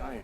Hi.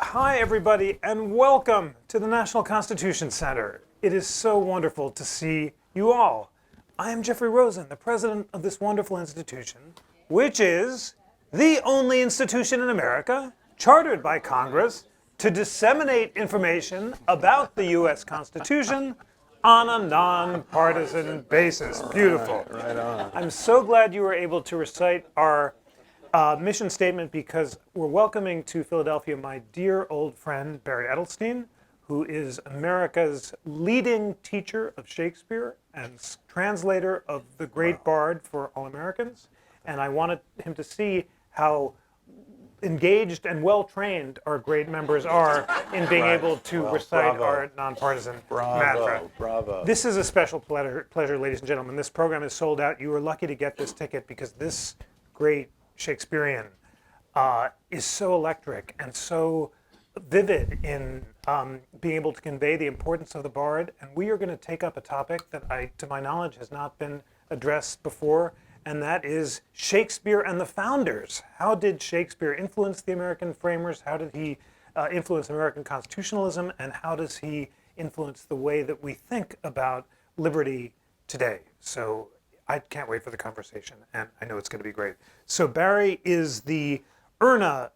Hi, everybody, and welcome to the National Constitution Center. It is so wonderful to see you all. I am Jeffrey Rosen, the president of this wonderful institution, which is the only institution in America chartered by Congress to disseminate information about the U.S. Constitution on a nonpartisan basis. Beautiful. Right on. I'm so glad you were able to recite our mission statement because we're welcoming to Philadelphia my dear old friend Barry Edelstein, who is America's leading teacher of Shakespeare and translator of the great bard for all Americans. And I wanted him to see how engaged and well-trained our great members are in being able to recite our nonpartisan mantra. Bravo. This is a special pleasure, ladies and gentlemen. This program is sold out. You were lucky to get this ticket because this great Shakespearean is so electric and so vivid in being able to convey the importance of the bard. And we are going to take up a topic that, to my knowledge, has not been addressed before, and that is Shakespeare and the founders. How did Shakespeare influence the American framers? How did he influence American constitutionalism? And how does he influence the way that we think about liberty today? So I can't wait for the conversation, and I know it's going to be great. So Barry is the Erna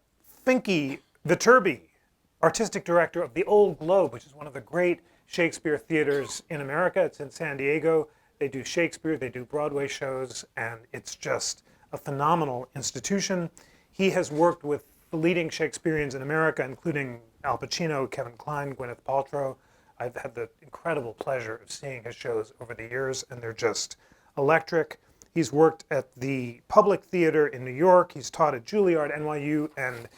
Finke Viterbi, artistic director of the Old Globe, which is one of the great Shakespeare theaters in America. It's in San Diego. They do Shakespeare, they do Broadway shows, and it's just a phenomenal institution. He has worked with the leading Shakespeareans in America, including Al Pacino, Kevin Kline, Gwyneth Paltrow. I've had the incredible pleasure of seeing his shows over the years, and they're just electric. He's worked at the Public Theater in New York. He's taught at Juilliard, NYU, and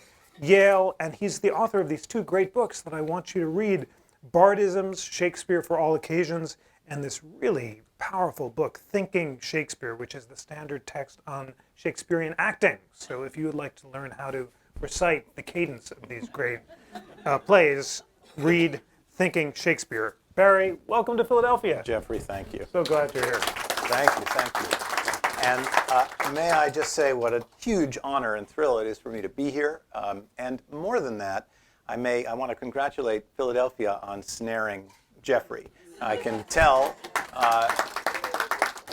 Yale, and he's the author of these two great books that I want you to read, Bardisms, Shakespeare for All Occasions, and this really powerful book, Thinking Shakespeare, which is the standard text on Shakespearean acting. So if you would like to learn how to recite the cadence of these great plays, read Thinking Shakespeare. Barry, welcome to Philadelphia. Jeffrey, thank you. So glad you're here. Thank you. And may I just say what a huge honor and thrill it is for me to be here. And more than that, I want to congratulate Philadelphia on snaring Jeffrey. I can tell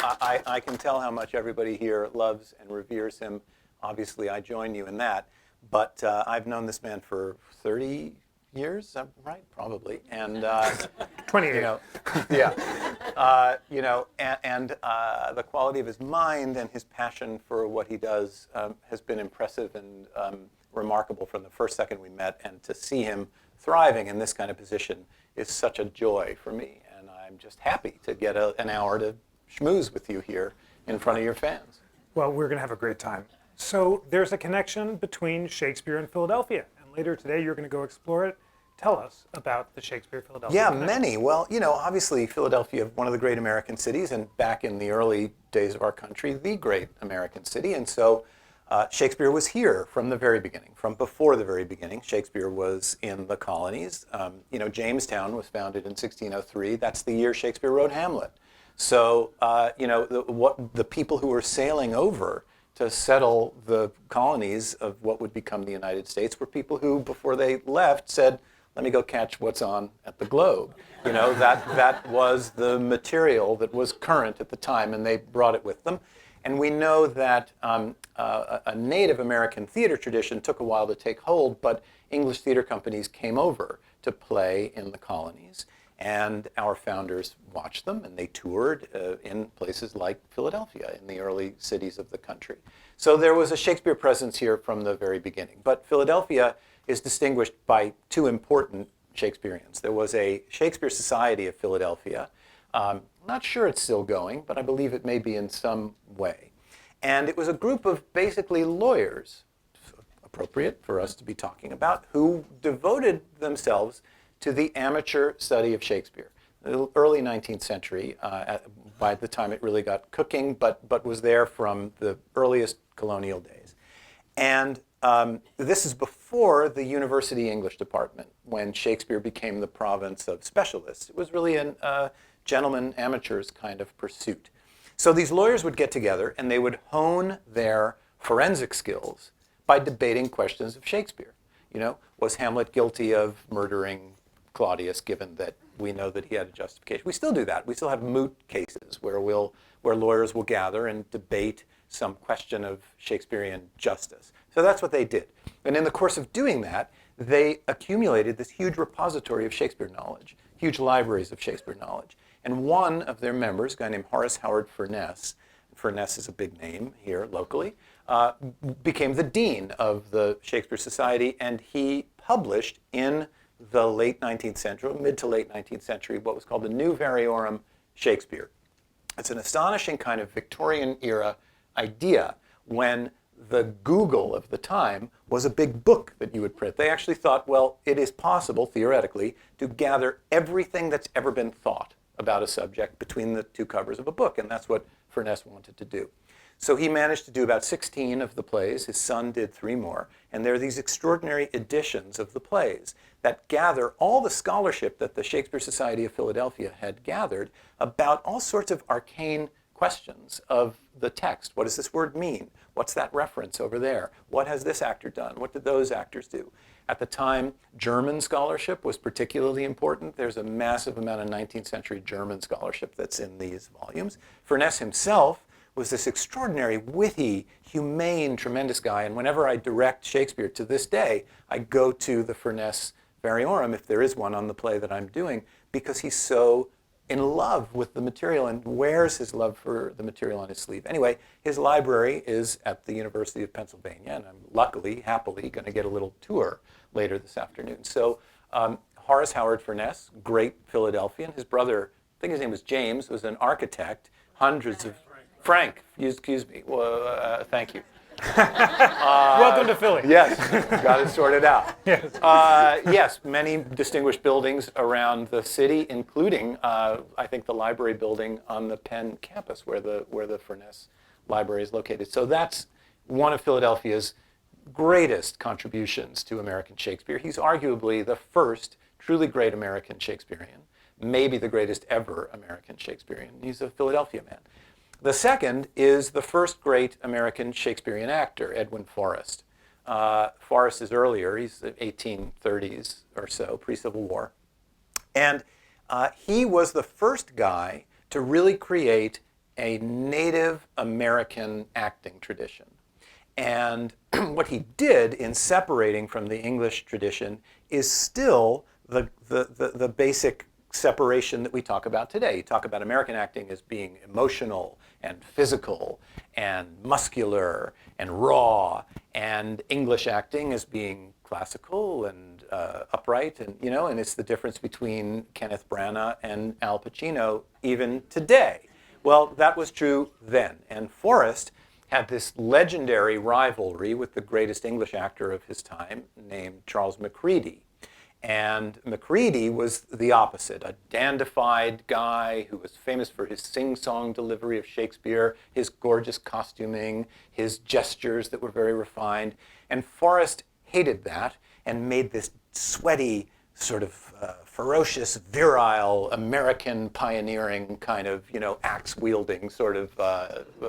I can tell how much everybody here loves and reveres him. Obviously, I join you in that. But I've known this man for 30 years, right? Probably. And 28. And the quality of his mind and his passion for what he does has been impressive and remarkable from the first second we met. And to see him thriving in this kind of position is such a joy for me. And I'm just happy to get an hour to schmooze with you here in front of your fans. Well, we're going to have a great time. So there's a connection between Shakespeare and Philadelphia. And later today, you're going to go explore it. Tell us about the Shakespeare-Philadelphia connection. Many. Well, obviously Philadelphia, one of the great American cities, and back in the early days of our country, the great American city. And so Shakespeare was here from the very beginning, from before the very beginning. Shakespeare was in the colonies. Jamestown was founded in 1603. That's the year Shakespeare wrote Hamlet. So, the people who were sailing over to settle the colonies of what would become the United States were people who, before they left, said, let me go catch what's on at the Globe. That was the material that was current at the time, and they brought it with them. And we know that a Native American theater tradition took a while to take hold, but English theater companies came over to play in the colonies. And our founders watched them, and they toured in places like Philadelphia, in the early cities of the country. So there was a Shakespeare presence here from the very beginning. But Philadelphia is distinguished by two important Shakespeareans. There was a Shakespeare Society of Philadelphia. Not sure it's still going, but I believe it may be in some way. And it was a group of basically lawyers, appropriate for us to be talking about, who devoted themselves to the amateur study of Shakespeare. The early 19th century, by the time it really got cooking, but was there from the earliest colonial days. And This is before the university English department, when Shakespeare became the province of specialists. It was really a gentleman amateurs kind of pursuit. So these lawyers would get together and they would hone their forensic skills by debating questions of Shakespeare. You know, was Hamlet guilty of murdering Claudius, given that we know that he had a justification? We still do that. We still have moot cases where lawyers will gather and debate some question of Shakespearean justice. So that's what they did. And in the course of doing that, they accumulated this huge repository of Shakespeare knowledge, huge libraries of Shakespeare knowledge. And one of their members, a guy named Horace Howard Furness is a big name here locally, became the dean of the Shakespeare Society, and he published in the late 19th century, mid to late 19th century, what was called the New Variorum Shakespeare. It's an astonishing kind of Victorian era idea when the Google of the time was a big book that you would print. They actually thought, well, it is possible, theoretically, to gather everything that's ever been thought about a subject between the two covers of a book, and that's what Furness wanted to do. So he managed to do about 16 of the plays. His son did 3 more. And there are these extraordinary editions of the plays that gather all the scholarship that the Shakespeare Society of Philadelphia had gathered about all sorts of arcane questions of the text. What does this word mean? What's that reference over there? What has this actor done? What did those actors do? At the time, German scholarship was particularly important. There's a massive amount of 19th century German scholarship that's in these volumes. Furness himself was this extraordinary, witty, humane, tremendous guy. And whenever I direct Shakespeare to this day, I go to the Furness Variorum, if there is one on the play that I'm doing, because he's so in love with the material and wears his love for the material on his sleeve. Anyway, his library is at the University of Pennsylvania, and I'm luckily, happily, going to get a little tour later this afternoon. So Horace Howard Furness, great Philadelphian. His brother, I think his name was James, was an architect, hundreds of... Frank, excuse me. Well, thank you. Welcome to Philly. Yes, got it sorted out. Yes. Yes, many distinguished buildings around the city, including, I think, the library building on the Penn campus where the Furness Library is located. So that's one of Philadelphia's greatest contributions to American Shakespeare. He's arguably the first truly great American Shakespearean, maybe the greatest ever American Shakespearean. He's a Philadelphia man. The second is the first great American Shakespearean actor, Edwin Forrest. Forrest is earlier, he's the 1830s or so, pre-Civil War. And he was the first guy to really create a Native American acting tradition. And what he did in separating from the English tradition is still the basic separation that we talk about today. You talk about American acting as being emotional and physical and muscular and raw, and English acting as being classical and upright, and and it's the difference between Kenneth Branagh and Al Pacino even today. Well, that was true then, and Forrest had this legendary rivalry with the greatest English actor of his time named Charles Macready. And Macready was the opposite, a dandified guy who was famous for his sing-song delivery of Shakespeare, his gorgeous costuming, his gestures that were very refined. And Forrest hated that and made this sweaty, sort of ferocious, virile, American pioneering kind of, axe-wielding sort of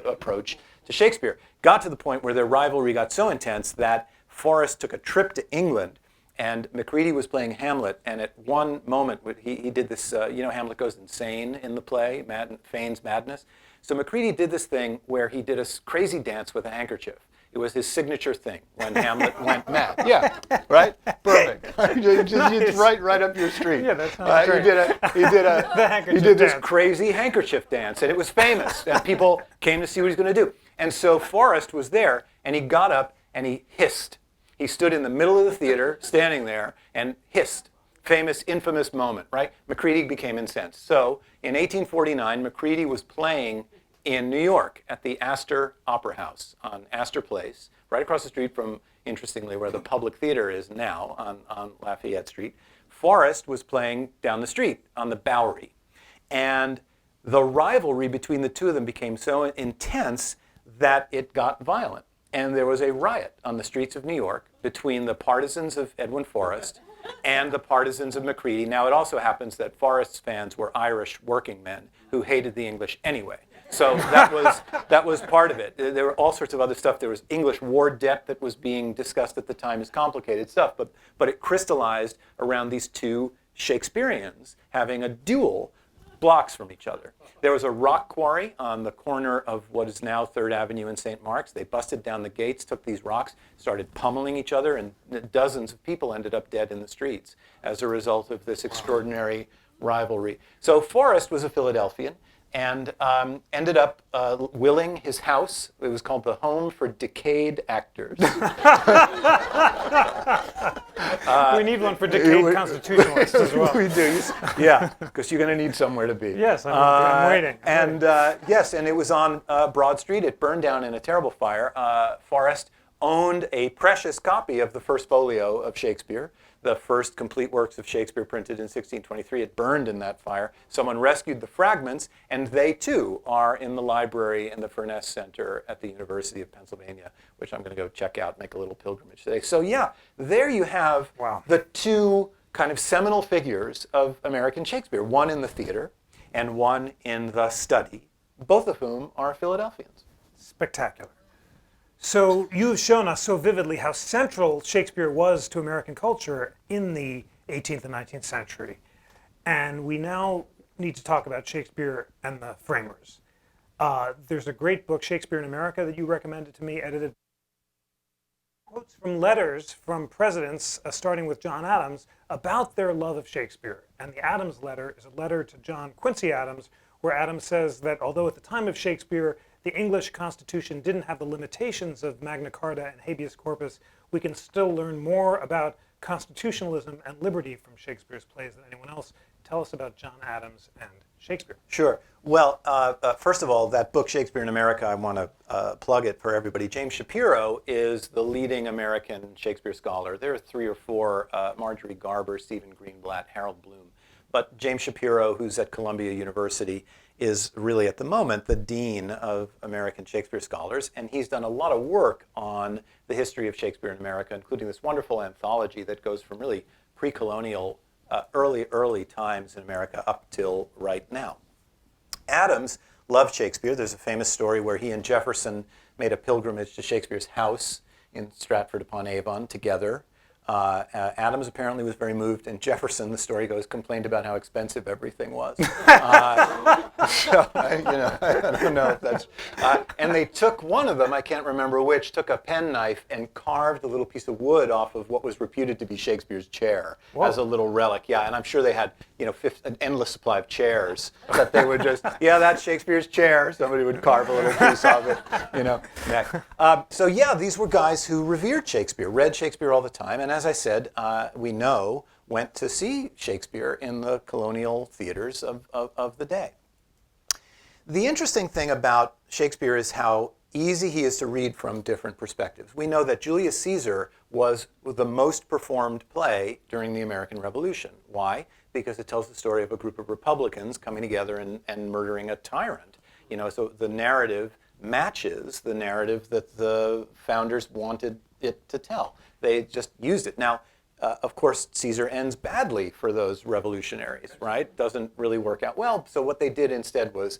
approach to Shakespeare. Got to the point where their rivalry got so intense that Forrest took a trip to England, and Macready was playing Hamlet, and at one moment he did this, Hamlet goes insane in the play, feigns madness. So Macready did this thing where he did a crazy dance with a handkerchief. It was his signature thing when Hamlet went mad. Yeah, right? Perfect. It's right up your street. Yeah, that sounds great. He did this crazy handkerchief dance, and it was famous, and people came to see what he was going to do. And so Forrest was there, and he got up and he hissed. He stood in the middle of the theater, standing there, and hissed. Famous, infamous moment, right? Macready became incensed. So in 1849, Macready was playing in New York at the Astor Opera House on Astor Place, right across the street from, interestingly, where the Public Theater is now on Lafayette Street. Forrest was playing down the street on the Bowery. And the rivalry between the two of them became so intense that it got violent. and there was a riot on the streets of New York between the partisans of Edwin Forrest and the partisans of Macready. Now, it also happens that Forrest's fans were Irish working men who hated the English anyway. So that was part of it. There were all sorts of other stuff. There was English war debt that was being discussed at the time. It's complicated stuff, but it crystallized around these two Shakespeareans having a duel blocks from each other. There was a rock quarry on the corner of what is now 3rd Avenue and St. Mark's. They busted down the gates, took these rocks, started pummeling each other, and dozens of people ended up dead in the streets as a result of this extraordinary rivalry. So Forrest was a Philadelphian and ended up willing his house. It was called the Home for Decayed Actors. We need one for decayed constitutionalists as well. We do, yeah, because you're going to need somewhere to be. Yes, I'm waiting. And yes, and it was on Broad Street. It burned down in a terrible fire. Forrest owned a precious copy of the first folio of Shakespeare, the first complete works of Shakespeare printed in 1623. It burned in that fire. Someone rescued the fragments, and they too are in the library in the Furness Center at the University of Pennsylvania, which I'm going to go check out, make a little pilgrimage today. So yeah, there you have the two kind of seminal figures of American Shakespeare, one in the theater and one in the study, both of whom are Philadelphians. Spectacular. So you've shown us so vividly how central Shakespeare was to American culture in the 18th and 19th century. And we now need to talk about Shakespeare and the framers. There's a great book, Shakespeare in America, that you recommended to me, edited quotes from letters from presidents, starting with John Adams, about their love of Shakespeare. And the Adams letter is a letter to John Quincy Adams, where Adams says that although at the time of Shakespeare, the English Constitution didn't have the limitations of Magna Carta and habeas corpus, we can still learn more about constitutionalism and liberty from Shakespeare's plays than anyone else. Tell us about John Adams and Shakespeare. Sure. Well, first of all, that book, Shakespeare in America, I want to plug it for everybody. James Shapiro is the leading American Shakespeare scholar. There are 3 or 4, Marjorie Garber, Stephen Greenblatt, Harold Bloom. But James Shapiro, who's at Columbia University, is really at the moment the dean of American Shakespeare scholars, and he's done a lot of work on the history of Shakespeare in America, including this wonderful anthology that goes from really pre-colonial, early times in America up till right now. Adams loved Shakespeare. There's a famous story where he and Jefferson made a pilgrimage to Shakespeare's house in Stratford-upon-Avon together. Adams apparently was very moved, and Jefferson, the story goes, complained about how expensive everything was. So, I don't know if that's... and they took one of them, I can't remember which, took a penknife and carved a little piece of wood off of what was reputed to be Shakespeare's chair as a little relic. Yeah, and I'm sure they had, an endless supply of chairs that they would just, that's Shakespeare's chair. Somebody would carve a little piece of it, next. So yeah, these were guys who revered Shakespeare, read Shakespeare all the time, and as I said, we know, went to see Shakespeare in the colonial theaters of the day. The interesting thing about Shakespeare is how easy he is to read from different perspectives. We know that Julius Caesar was the most performed play during the American Revolution. Why? Because it tells the story of a group of Republicans coming together and murdering a tyrant. So the narrative matches the narrative that the founders wanted it to tell. They just used it. Now, of course, Caesar ends badly for those revolutionaries, right? Doesn't really work out well. So what they did instead was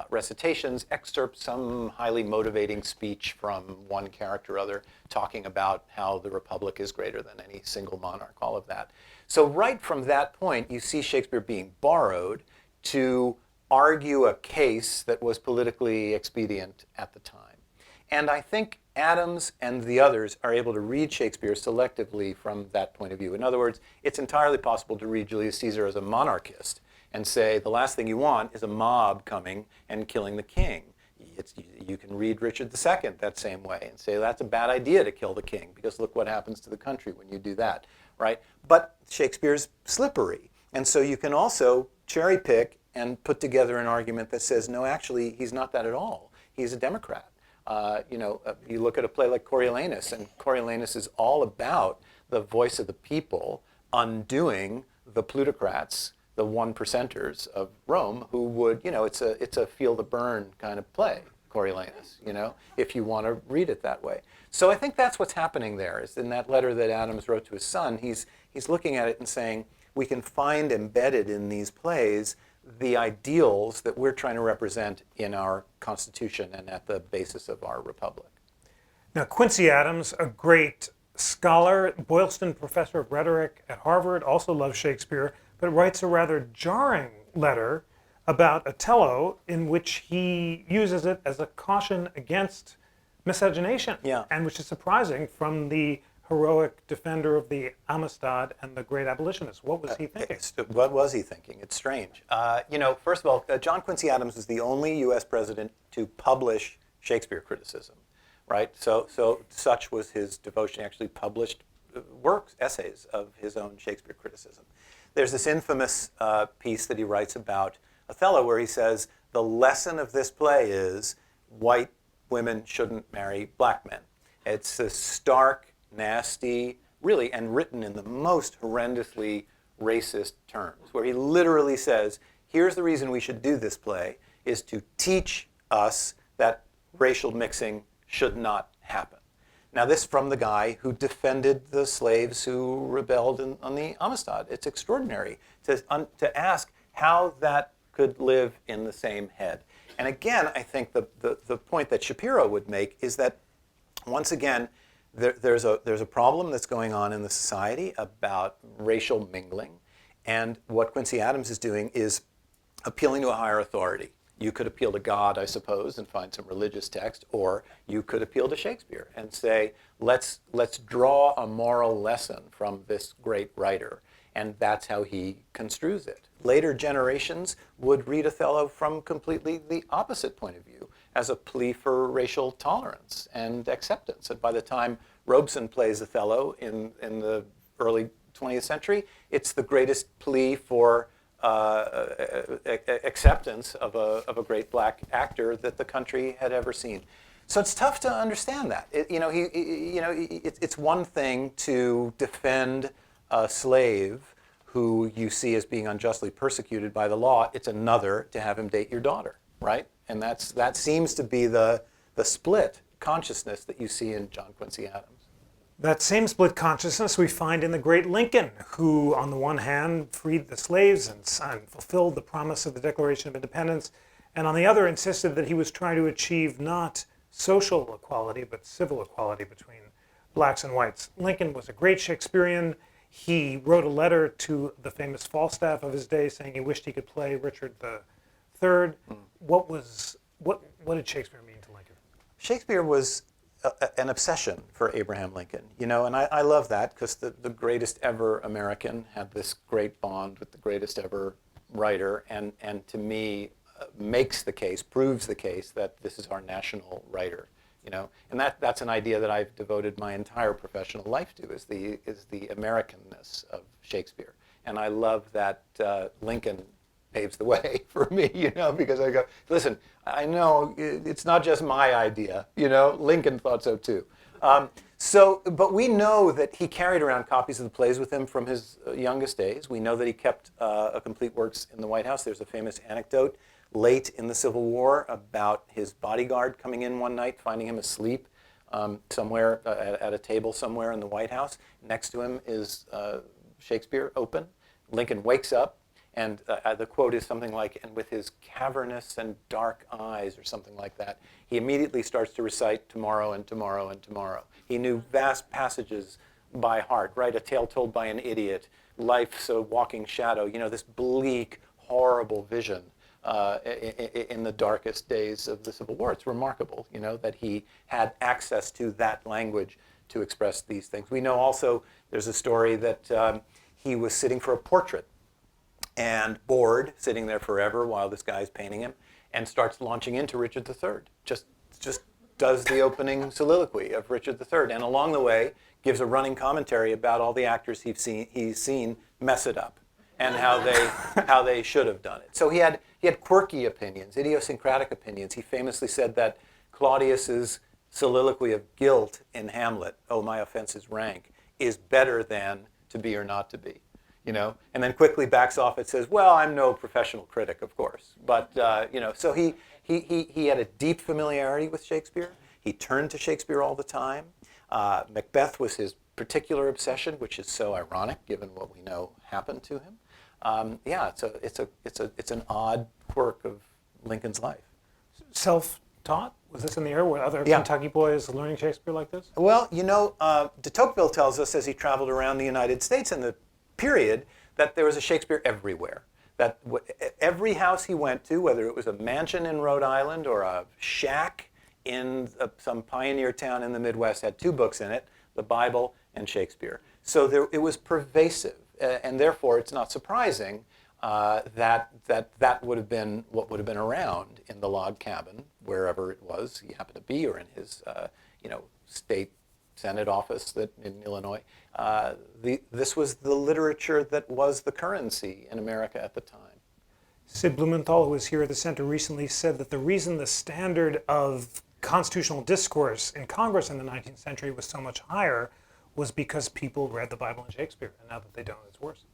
recitations, excerpts, some highly motivating speech from one character or other, talking about how the republic is greater than any single monarch, all of that. So right from that point, you see Shakespeare being borrowed to argue a case that was politically expedient at the time. And I think Adams and the others are able to read Shakespeare selectively from that point of view. In other words, it's entirely possible to read Julius Caesar as a monarchist and say the last thing you want is a mob coming and killing the king. You can read Richard II that same way and say that's a bad idea to kill the king because look what happens to the country when you do that, right? But Shakespeare's slippery. And so you can also cherry pick and put together an argument that says, no, actually, he's not that at all. He's a Democrat. You look at a play like Coriolanus, and Coriolanus is all about the voice of the people undoing the plutocrats, the 1%ers of Rome, who would, it's a feel the burn kind of play. Coriolanus, if you want to read it that way. So I think that's what's happening there, is in that letter that Adams wrote to his son, he's looking at it and saying, we can find embedded in these plays the ideals that we're trying to represent in our Constitution and at the basis of our republic. Now, Quincy Adams, a great scholar, Boylston professor of rhetoric at Harvard, also loves Shakespeare, but writes a rather jarring letter about Othello in which he uses it as a caution against miscegenation, and which is surprising from the heroic defender of the Amistad and the great abolitionist. What was he thinking? What was he thinking? It's strange. First of all, John Quincy Adams was the only U.S. president to publish Shakespeare criticism, right? So such was his devotion. He actually published works, essays of his own Shakespeare criticism. There's this infamous piece that he writes about Othello where he says, the lesson of this play is white women shouldn't marry black men. It's this stark, nasty, really, and written in the most horrendously racist terms, where he literally says, here's the reason we should do this play, is to teach us that racial mixing should not happen. Now, this from the guy who defended the slaves who rebelled on the Amistad. It's extraordinary to ask how that could live in the same head. And again, I think the point that Shapiro would make is that, once again, there's a problem that's going on in the society about racial mingling, and what Quincy Adams is doing is appealing to a higher authority. You could appeal to God, I suppose, and find some religious text, or you could appeal to Shakespeare and say, let's draw a moral lesson from this great writer, and that's how he construes it. Later generations would read Othello from completely the opposite point of view, as a plea for racial tolerance and acceptance. And by the time Robeson plays Othello in the early 20th century, it's the greatest plea for acceptance of a great black actor that the country had ever seen. So it's tough to understand that. It's one thing to defend a slave who you see as being unjustly persecuted by the law. It's another to have him date your daughter, right? And that seems to be the split consciousness that you see in John Quincy Adams. That same split consciousness we find in the great Lincoln, who on the one hand freed the slaves and fulfilled the promise of the Declaration of Independence, and on the other insisted that he was trying to achieve not social equality, but civil equality between blacks and whites. Lincoln was a great Shakespearean. He wrote a letter to the famous Falstaff of his day saying he wished he could play Richard III. What did Shakespeare mean to Lincoln? Shakespeare was an obsession for Abraham Lincoln, and I love that because the greatest ever American had this great bond with the greatest ever writer, and to me proves the case that this is our national writer, and that's an idea that I've devoted my entire professional life to, is the Americanness of Shakespeare, and I love that Lincoln paves the way for me, because I go, listen, I know it's not just my idea, Lincoln thought so too. But we know that he carried around copies of the plays with him from his youngest days. We know that he kept a complete works in the White House. There's a famous anecdote late in the Civil War about his bodyguard coming in one night, finding him asleep somewhere at a table somewhere in the White House. Next to him is Shakespeare open. Lincoln wakes up, and the quote is something like, and with his cavernous and dark eyes, or something like that, he immediately starts to recite tomorrow and tomorrow and tomorrow. He knew vast passages by heart, right? A tale told by an idiot, life's a walking shadow, this bleak, horrible vision in the darkest days of the Civil War. It's remarkable, that he had access to that language to express these things. We know also there's a story that he was sitting for a portrait and bored, sitting there forever while this guy's painting him, and starts launching into Richard III. Just does the opening soliloquy of Richard III, and along the way gives a running commentary about all the actors he's seen mess it up, and how they should have done it. So he had quirky opinions, idiosyncratic opinions. He famously said that Claudius's soliloquy of guilt in Hamlet, "Oh, my offense is rank," is better than "to be or not to be." And then quickly backs off and says, well, I'm no professional critic, of course. But, so he He had a deep familiarity with Shakespeare. He turned to Shakespeare all the time. Macbeth was his particular obsession, which is so ironic given what we know happened to him. Yeah, it's an odd quirk of Lincoln's life. Self-taught? Was this in the air? Were other Yeah. Kentucky boys learning Shakespeare like this? Well, de Tocqueville tells us as he traveled around the United States in the period that there was a Shakespeare everywhere. That every house he went to, whether it was a mansion in Rhode Island or a shack in some pioneer town in the Midwest, had two books in it, the Bible and Shakespeare. So it was pervasive, and therefore it's not surprising that would have been what would have been around in the log cabin, wherever it was he happened to be, or in his state Senate office in Illinois. This was the literature that was the currency in America at the time. Sid Blumenthal, who was here at the center recently, said that the reason the standard of constitutional discourse in Congress in the 19th century was so much higher was because people read the Bible and Shakespeare, and now that they don't, it's worse.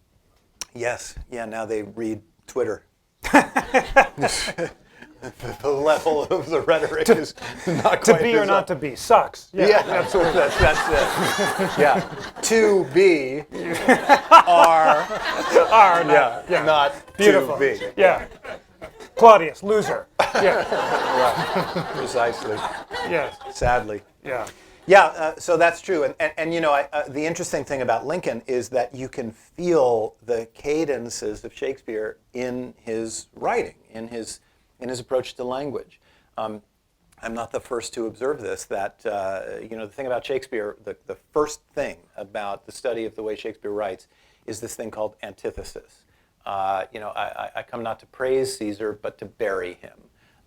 Yes, yeah, now they read Twitter. The level of the rhetoric is not To quite be or as not up. to be sucks. Yeah, absolutely. That's it. Yeah, to be are not Beautiful. to be. Yeah. Claudius, loser. Yeah. Right. Precisely. Yes. Sadly. Yeah. Yeah, so that's true. And the interesting thing about Lincoln is that you can feel the cadences of Shakespeare in his writing, in his approach to language. I'm not the first to observe this, that, the thing about Shakespeare, the first thing about the study of the way Shakespeare writes is this thing called antithesis. I come not to praise Caesar, but to bury him.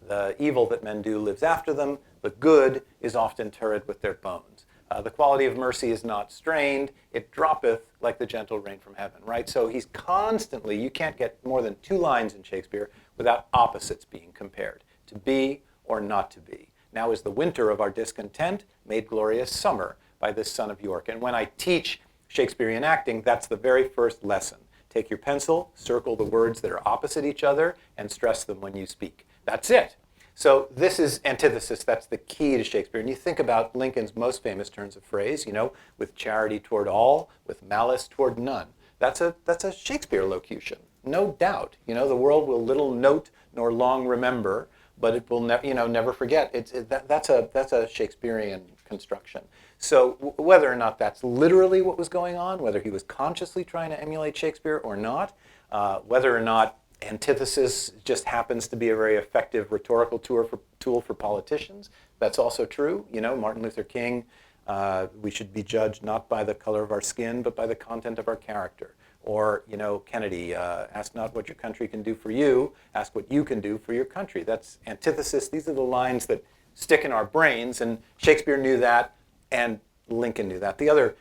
The evil that men do lives after them. The good is oft interred with their bones. The quality of mercy is not strained. It droppeth like the gentle rain from heaven, right? So he's constantly, you can't get more than two lines in Shakespeare without opposites being compared. To be or not to be. Now is the winter of our discontent made glorious summer by this son of York. And when I teach Shakespearean acting, that's the very first lesson. Take your pencil, circle the words that are opposite each other, and stress them when you speak. That's it. So this is antithesis. That's the key to Shakespeare. And you think about Lincoln's most famous turns of phrase, with charity toward all, with malice toward none. That's a Shakespeare locution, no doubt. The world will little note nor long remember, but it will never forget. That's a Shakespearean construction. So whether or not that's literally what was going on, whether he was consciously trying to emulate Shakespeare or not, whether or not antithesis just happens to be a very effective rhetorical tool for politicians, that's also true. Martin Luther King, we should be judged not by the color of our skin, but by the content of our character. Or, Kennedy, ask not what your country can do for you, ask what you can do for your country. That's antithesis. These are the lines that stick in our brains, and Shakespeare knew that, and Lincoln knew that. The other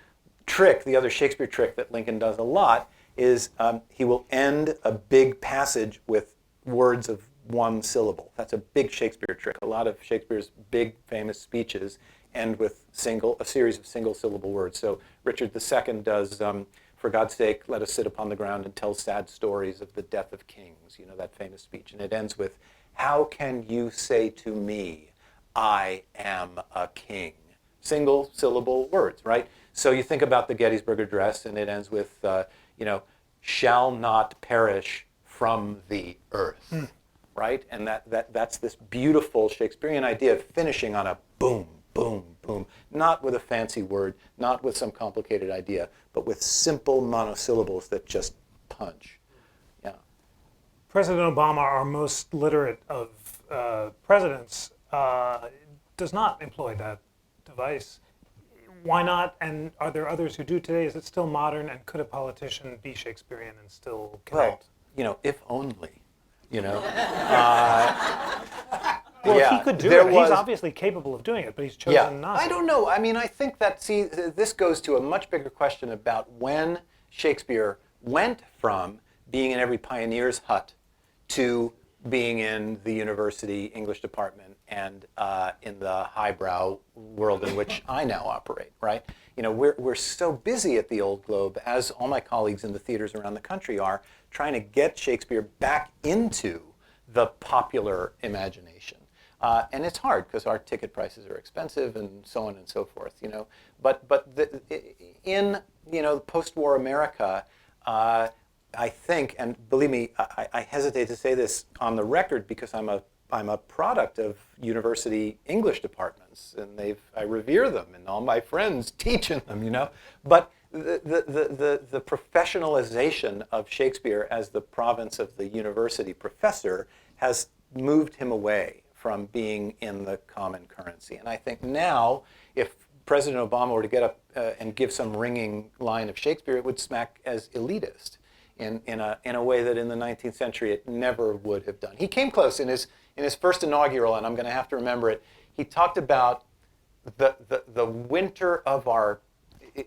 Shakespeare trick that Lincoln does a lot is he will end a big passage with words of one syllable. That's a big Shakespeare trick. A lot of Shakespeare's big famous speeches end with a series of single syllable words. So Richard II does, for God's sake, let us sit upon the ground and tell sad stories of the death of kings, that famous speech. And it ends with, how can you say to me, I am a king? Single syllable words, right? So you think about the Gettysburg Address, and it ends with, shall not perish from the earth, right? And that's this beautiful Shakespearean idea of finishing on a boom, boom, boom, not with a fancy word, not with some complicated idea, but with simple monosyllables that just punch. Yeah. President Obama, our most literate of presidents, does not employ that device. Why not? And are there others who do today? Is it still modern? And could a politician be Shakespearean and still connect? Well, if only, Well, yeah, he could do there it. was- He's obviously capable of doing it, but he's chosen not to. I don't know. I mean, I think that, this goes to a much bigger question about when Shakespeare went from being in every pioneer's hut to being in the university English department and in the highbrow world in which I now operate, right? We're so busy at the Old Globe, as all my colleagues in the theaters around the country are, trying to get Shakespeare back into the popular imagination. And it's hard because our ticket prices are expensive and so on and so forth, you know. But in, you know, post-war America, I think, and believe me, I hesitate to say this on the record because I'm a product of university English departments, and I revere them, and all my friends teach in them, you know. But the professionalization of Shakespeare as the province of the university professor has moved him away from being in the common currency. And I think now, if President Obama were to get up and give some ringing line of Shakespeare, it would smack as elitist in a way that in the 19th century it never would have done. He came close in his first inaugural, and I'm going to have to remember it. He talked about the winter of our.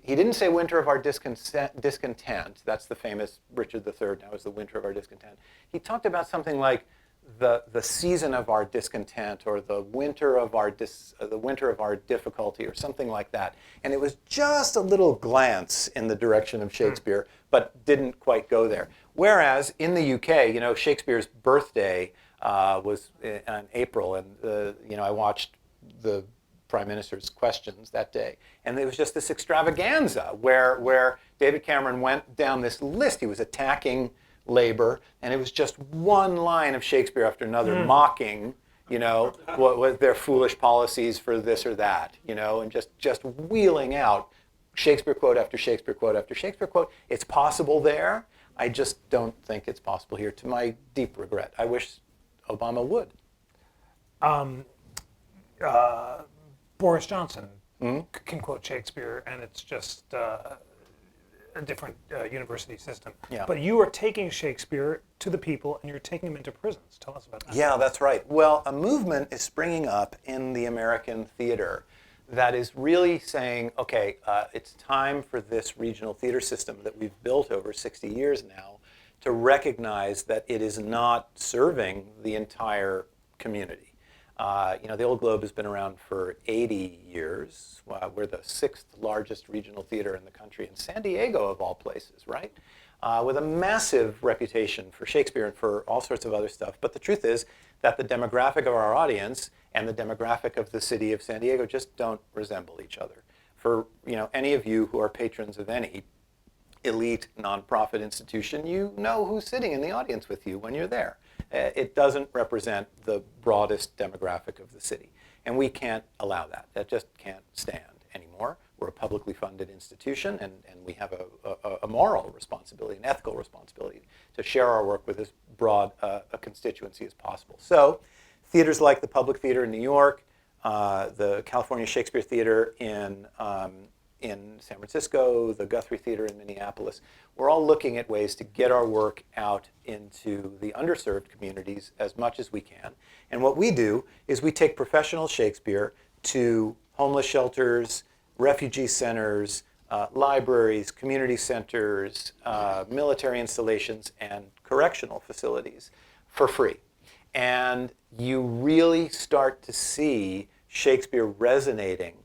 He didn't say winter of our discontent. That's the famous Richard III. Now is the winter of our discontent. He talked about something like the season of our discontent, or the winter of our difficulty, or something like that. And it was just a little glance in the direction of Shakespeare, but didn't quite go there. Whereas in the UK, you know, Shakespeare's birthday was in April, and you know, I watched the Prime Minister's questions that day, and it was just this extravaganza where David Cameron went down this list. He was attacking labor, and it was just one line of Shakespeare after another, mocking, you know, what their foolish policies for this or that, you know, and just wheeling out Shakespeare quote after Shakespeare quote after Shakespeare quote. It's possible there. I just don't think it's possible here, to my deep regret. I wish Obama would. Boris Johnson can quote Shakespeare, and it's just a different university system. Yeah. But you are taking Shakespeare to the people, and you're taking them into prisons. Tell us about that. Yeah, that's right. Well, a movement is springing up in the American theater that is really saying, okay, it's time for this regional theater system that we've built over 60 years now to recognize that it is not serving the entire community. You know, the Old Globe has been around for 80 years. We're the 6th largest regional theater in the country, in San Diego of all places, right? With a massive reputation for Shakespeare and for all sorts of other stuff. But the truth is that the demographic of our audience and the demographic of the city of San Diego just don't resemble each other. For, you know, any of you who are patrons of any elite nonprofit institution, you know who's sitting in the audience with you when you're there. It doesn't represent the broadest demographic of the city. And we can't allow that. That just can't stand anymore. We're a publicly funded institution, and we have a moral responsibility, an ethical responsibility to share our work with as broad a constituency as possible. So theaters like the Public Theater in New York, the California Shakespeare Theater in San Francisco, the Guthrie Theater in Minneapolis, we're all looking at ways to get our work out into the underserved communities as much as we can. And what we do is we take professional Shakespeare to homeless shelters, refugee centers, libraries, community centers, military installations, and correctional facilities for free. And you really start to see Shakespeare resonating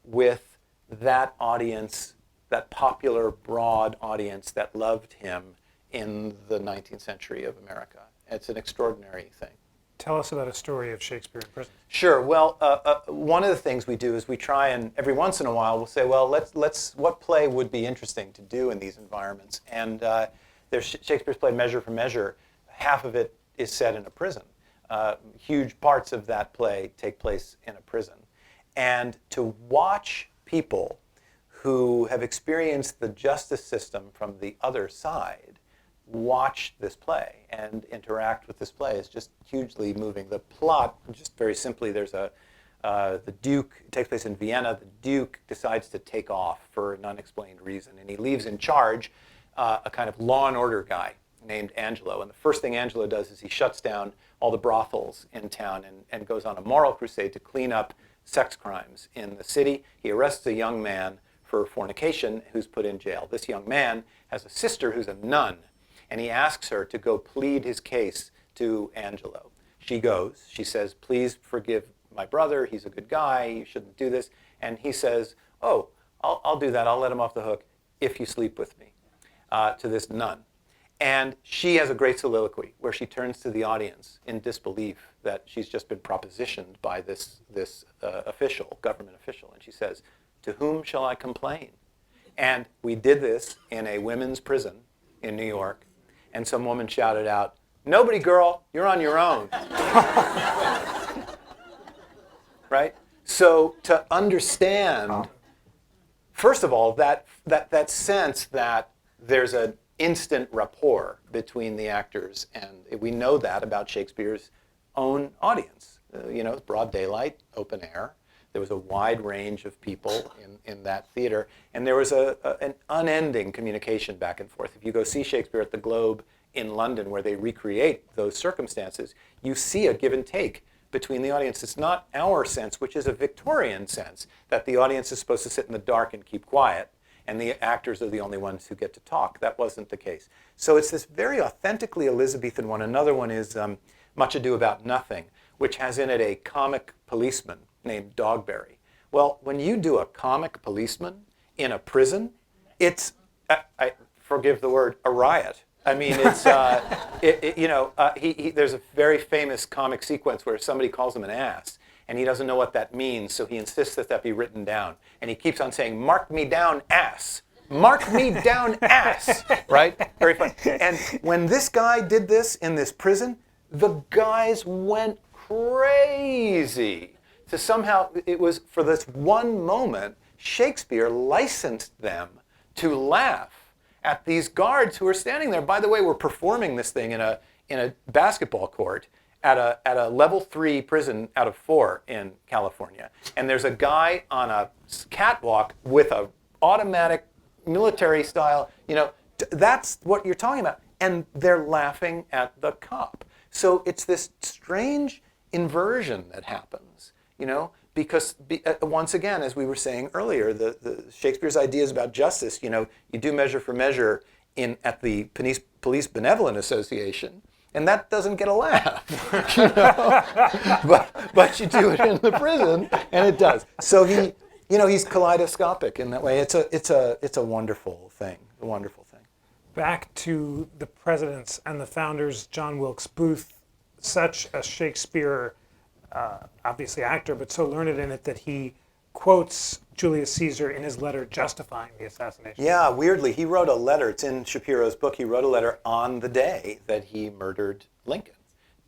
with that audience, that popular, broad audience that loved him in the 19th century of America. It's an extraordinary thing. Tell us about a story of Shakespeare in prison. Sure. Well, one of the things we do is we try, and every once in a while we'll say, well, let's what play would be interesting to do in these environments? And there's Shakespeare's play Measure for Measure. Half of it is set in a prison. Huge parts of that play take place in a prison. And to watch people who have experienced the justice system from the other side watch this play and interact with this play is just hugely moving. The plot, just very simply, there's the Duke, it takes place in Vienna. The Duke decides to take off for an unexplained reason, and he leaves in charge a kind of law and order guy named Angelo. And the first thing Angelo does is he shuts down all the brothels in town and goes on a moral crusade to clean up sex crimes in the city. He arrests a young man for fornication who's put in jail. This young man has a sister who's a nun, and he asks her to go plead his case to Angelo. She goes. She says, please forgive my brother. He's a good guy. You shouldn't do this. And he says, oh, I'll do that. I'll let him off the hook if you sleep with me, to this nun. And she has a great soliloquy where she turns to the audience in disbelief that she's just been propositioned by this government official. And she says, "To whom shall I complain?" And we did this in a women's prison in New York. And some woman shouted out, "Nobody, girl, you're on your own." Right? So to understand, first of all, that sense that there's an instant rapport between the actors, and we know that about Shakespeare's own audience. Broad daylight, open air. There was a wide range of people in that theater, and there was an unending communication back and forth. If you go see Shakespeare at the Globe in London, where they recreate those circumstances, you see a give and take between the audience. It's not our sense, which is a Victorian sense, that the audience is supposed to sit in the dark and keep quiet, and the actors are the only ones who get to talk. That wasn't the case. So it's this very authentically Elizabethan one. Another one is Much Ado About Nothing, which has in it a comic policeman named Dogberry. Well, when you do a comic policeman in a prison, it's, I forgive the word, a riot. I mean, it's, there's a very famous comic sequence where somebody calls him an ass, and he doesn't know what that means, so he insists that be written down. And he keeps on saying, "Mark me down, ass. Mark me down, ass." Right? Very fun. And when this guy did this in this prison, the guys went crazy. So somehow, it was, for this one moment, Shakespeare licensed them to laugh at these guards who are standing there. By the way, we're performing this thing in a basketball court at a level 3 prison out of 4 in California. And there's a guy on a catwalk with a automatic military style, that's what you're talking about. And they're laughing at the cop. So it's this strange inversion that happens, because once again, as we were saying earlier, the Shakespeare's ideas about justice, you do measure for measure at the Police Benevolent Association, and that doesn't get a laugh, but you do it in the prison, and it does. So he's kaleidoscopic in that way. It's a wonderful thing, a wonderful thing. Back to the presidents and the founders, John Wilkes Booth, such a Shakespeare, obviously actor, but so learned in it that he quotes Julius Caesar in his letter justifying the assassination. Yeah, weirdly, he wrote a letter. It's in Shapiro's book. He wrote a letter on the day that he murdered Lincoln,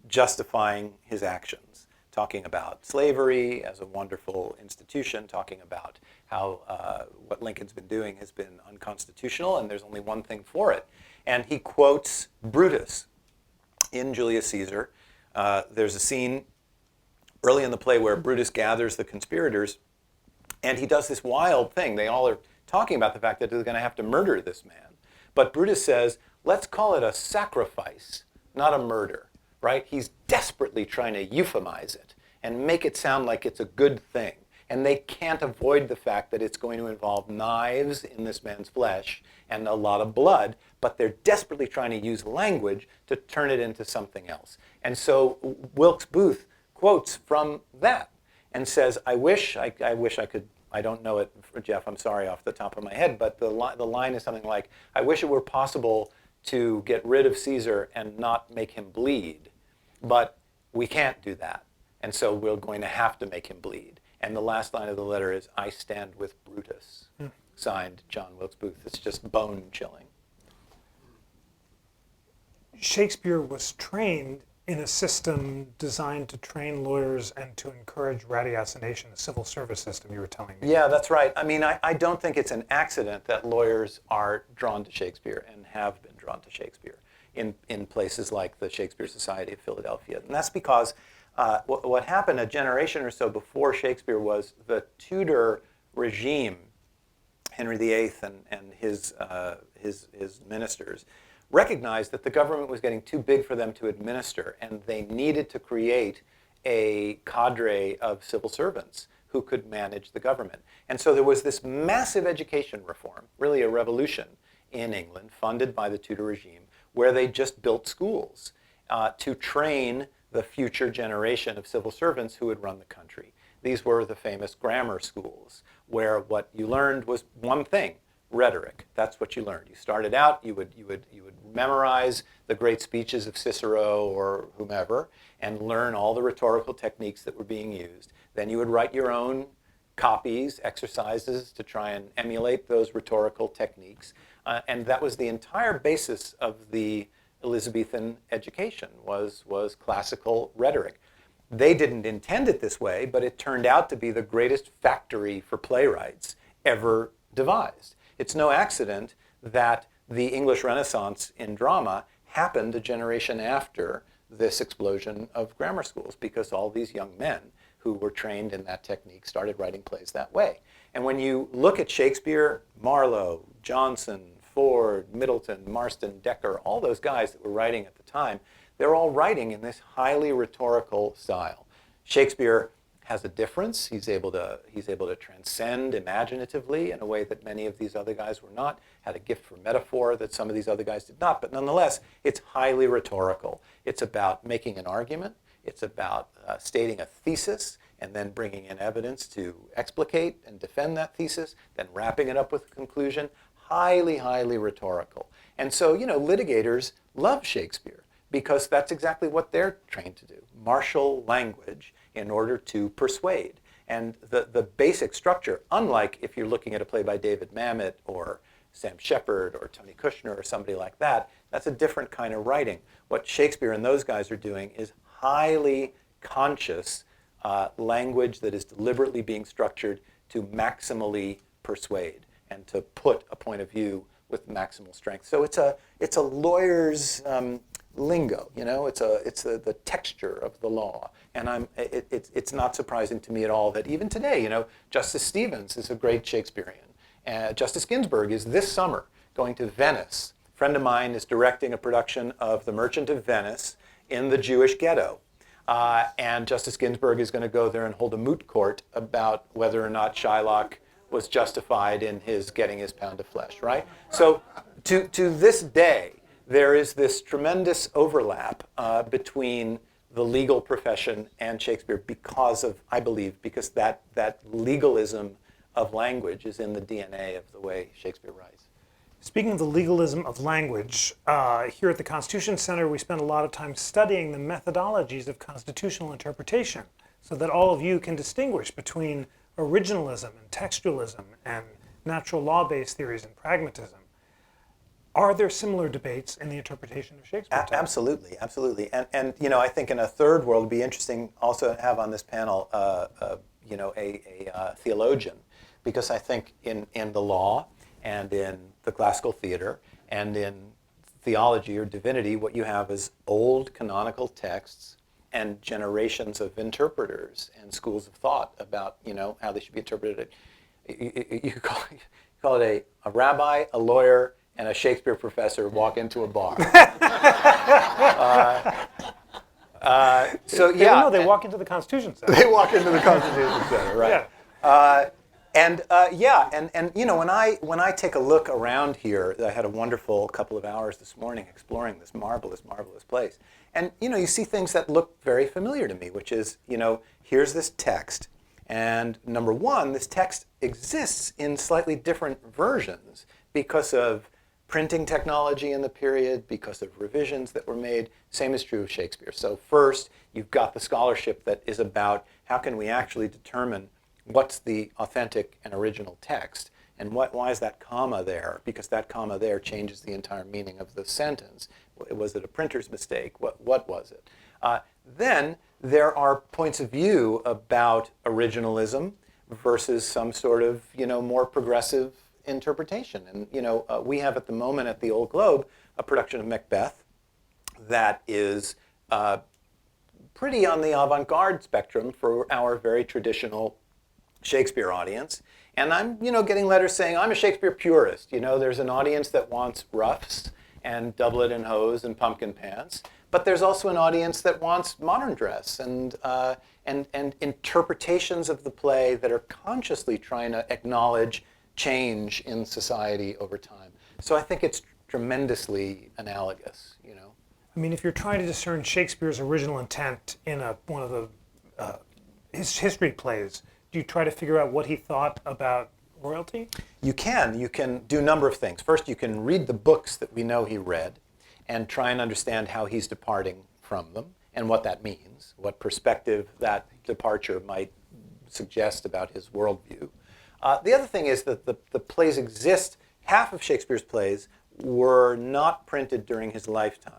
justifying his actions, talking about slavery as a wonderful institution, talking about how what Lincoln's been doing has been unconstitutional, and there's only one thing for it. And he quotes Brutus in Julius Caesar. There's a scene early in the play where Brutus gathers the conspirators, and he does this wild thing. They all are talking about the fact that they're going to have to murder this man. But Brutus says, let's call it a sacrifice, not a murder, right? He's desperately trying to euphemize it and make it sound like it's a good thing. And they can't avoid the fact that it's going to involve knives in this man's flesh and a lot of blood, but they're desperately trying to use language to turn it into something else. And so Wilkes Booth quotes from that and says, I wish I could, I don't know it, Jeff, I'm sorry, off the top of my head, but the line is something like, I wish it were possible to get rid of Caesar and not make him bleed, but we can't do that. And so we're going to have to make him bleed. And the last line of the letter is, I stand with Brutus, signed John Wilkes Booth. It's just bone-chilling. Shakespeare was trained in a system designed to train lawyers and to encourage ratiocination, a civil service system, you were telling me. Yeah, that's right. I mean, I don't think it's an accident that lawyers are drawn to Shakespeare and have been drawn to Shakespeare in places like the Shakespeare Society of Philadelphia. And that's because what happened a generation or so before Shakespeare was the Tudor regime, Henry VIII and his ministers, recognized that the government was getting too big for them to administer, and they needed to create a cadre of civil servants who could manage the government. And so there was this massive education reform, really a revolution in England, funded by the Tudor regime, where they just built schools to train the future generation of civil servants who would run the country. These were the famous grammar schools, where what you learned was one thing: rhetoric. That's what you learned. You started out, you would memorize the great speeches of Cicero or whomever and learn all the rhetorical techniques that were being used. Then you would write your own copies, exercises to try and emulate those rhetorical techniques. And that was the entire basis of the Elizabethan education, was classical rhetoric. They didn't intend it this way, but it turned out to be the greatest factory for playwrights ever devised. It's no accident that the English Renaissance in drama happened a generation after this explosion of grammar schools, because all these young men who were trained in that technique started writing plays that way. And when you look at Shakespeare, Marlowe, Johnson, Ford, Middleton, Marston, Dekker, all those guys that were writing at the time, they're all writing in this highly rhetorical style. Shakespeare has a difference. He's able to transcend imaginatively in a way that many of these other guys were not, had a gift for metaphor that some of these other guys did not, but nonetheless, it's highly rhetorical. It's about making an argument. It's about stating a thesis and then bringing in evidence to explicate and defend that thesis, then wrapping it up with a conclusion. Highly, highly rhetorical. And so, litigators love Shakespeare because that's exactly what they're trained to do. Martial language in order to persuade. And the basic structure, unlike if you're looking at a play by David Mamet or Sam Shepard or Tony Kushner or somebody like that, that's a different kind of writing. What Shakespeare and those guys are doing is highly conscious language that is deliberately being structured to maximally persuade and to put a point of view with maximal strength. So it's a lawyer's lingo, it's the texture of the law. And it's not surprising to me at all that even today, Justice Stevens is a great Shakespearean. Justice Ginsburg is this summer going to Venice. A friend of mine is directing a production of The Merchant of Venice in the Jewish ghetto. And Justice Ginsburg is going to go there and hold a moot court about whether or not Shylock was justified in his getting his pound of flesh, right? So to this day, there is this tremendous overlap between the legal profession and Shakespeare because that legalism of language is in the DNA of the way Shakespeare writes. Speaking of the legalism of language, here at the Constitution Center, we spend a lot of time studying the methodologies of constitutional interpretation so that all of you can distinguish between originalism and textualism and natural law-based theories and pragmatism. Are there similar debates in the interpretation of Shakespeare? Absolutely, absolutely. And I think in a third world, it would be interesting also to have on this panel a theologian, because I think in the law and in the classical theater and in theology or divinity, what you have is old canonical texts and generations of interpreters and schools of thought about, how they should be interpreted. You call it a rabbi, a lawyer, and a Shakespeare professor walk into a bar. No, they walk into the Constitution Center. They walk into the Constitution Center, right? Yeah. When I take a look around here, I had a wonderful couple of hours this morning exploring this marvelous, marvelous place. And, you see things that look very familiar to me, which is, here's this text. And number one, this text exists in slightly different versions because of printing technology in the period, because of revisions that were made. Same is true of Shakespeare. So first, you've got the scholarship that is about how can we actually determine what's the authentic and original text, and why is that comma there? Because that comma there changes the entire meaning of the sentence. Was it a printer's mistake? What was it? Then there are points of view about originalism versus some sort of more progressive interpretation. And we have at the moment at the Old Globe a production of Macbeth that is pretty on the avant-garde spectrum for our very traditional Shakespeare audience. And I'm, getting letters saying I'm a Shakespeare purist. There's an audience that wants ruffs and doublet and hose and pumpkin pants, but there's also an audience that wants modern dress and interpretations of the play that are consciously trying to acknowledge change in society over time. So I think it's tremendously analogous. I mean, if you're trying to discern Shakespeare's original intent in one of the his history plays, do you try to figure out what he thought about royalty? You can. You can do a number of things. First, you can read the books that we know he read and try and understand how he's departing from them and what that means, what perspective that departure might suggest about his worldview. The other thing is that the plays exist. Half of Shakespeare's plays were not printed during his lifetime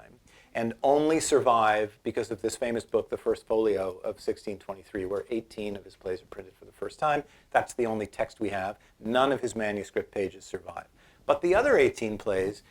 and only survive because of this famous book, The First Folio of 1623, where 18 of his plays are printed for the first time. That's the only text we have. None of his manuscript pages survive. But the other 18 plays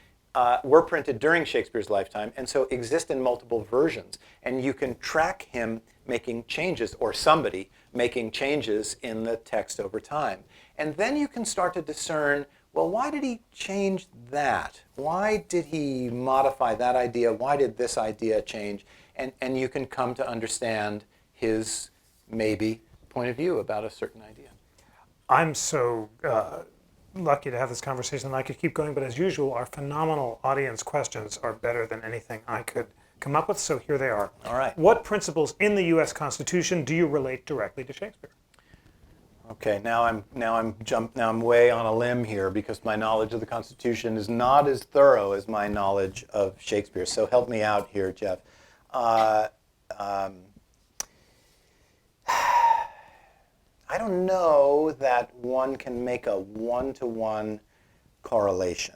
were printed during Shakespeare's lifetime and so exist in multiple versions. And you can track him making changes, or somebody making changes in the text over time. And then you can start to discern, well, why did he change that? Why did he modify that idea? Why did this idea change? And you can come to understand his, maybe, point of view about a certain idea. I'm so lucky to have this conversation, and I could keep going, but as usual, our phenomenal audience questions are better than anything I could come up with, so here they are. All right. What principles in the U.S. Constitution do you relate directly to Shakespeare? Okay, now I'm way on a limb here because my knowledge of the Constitution is not as thorough as my knowledge of Shakespeare. So help me out here, Jeff. I don't know that one can make a one-to-one correlation.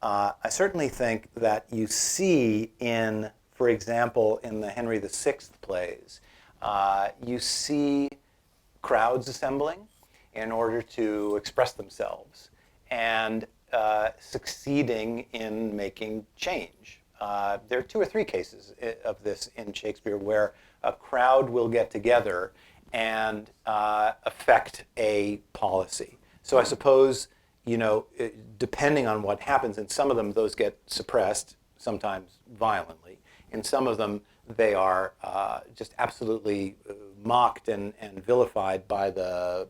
I certainly think that you see in, for example, in the Henry VI plays, you see crowds assembling in order to express themselves and succeeding in making change. There are 2 or 3 cases of this in Shakespeare where a crowd will get together and affect a policy. So I suppose, depending on what happens, in some of them those get suppressed, sometimes violently. In some of them they are just absolutely mocked and vilified by the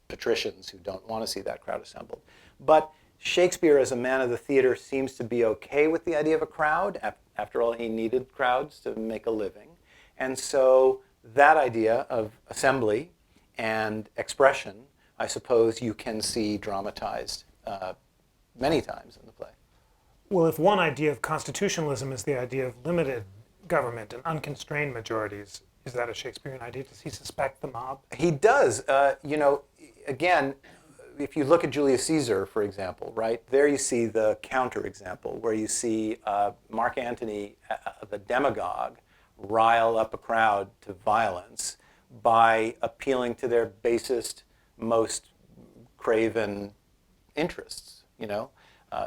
patricians who don't want to see that crowd assembled. But Shakespeare, as a man of the theater, seems to be okay with the idea of a crowd. After all, he needed crowds to make a living. And so that idea of assembly and expression, I suppose you can see dramatized many times in the play. Well, if one idea of constitutionalism is the idea of limited government and unconstrained majorities, is that a Shakespearean idea? Does he suspect the mob? He does. Again, if you look at Julius Caesar, for example, right, there you see the counterexample where you see Mark Antony, the demagogue, rile up a crowd to violence by appealing to their basest, most craven interests,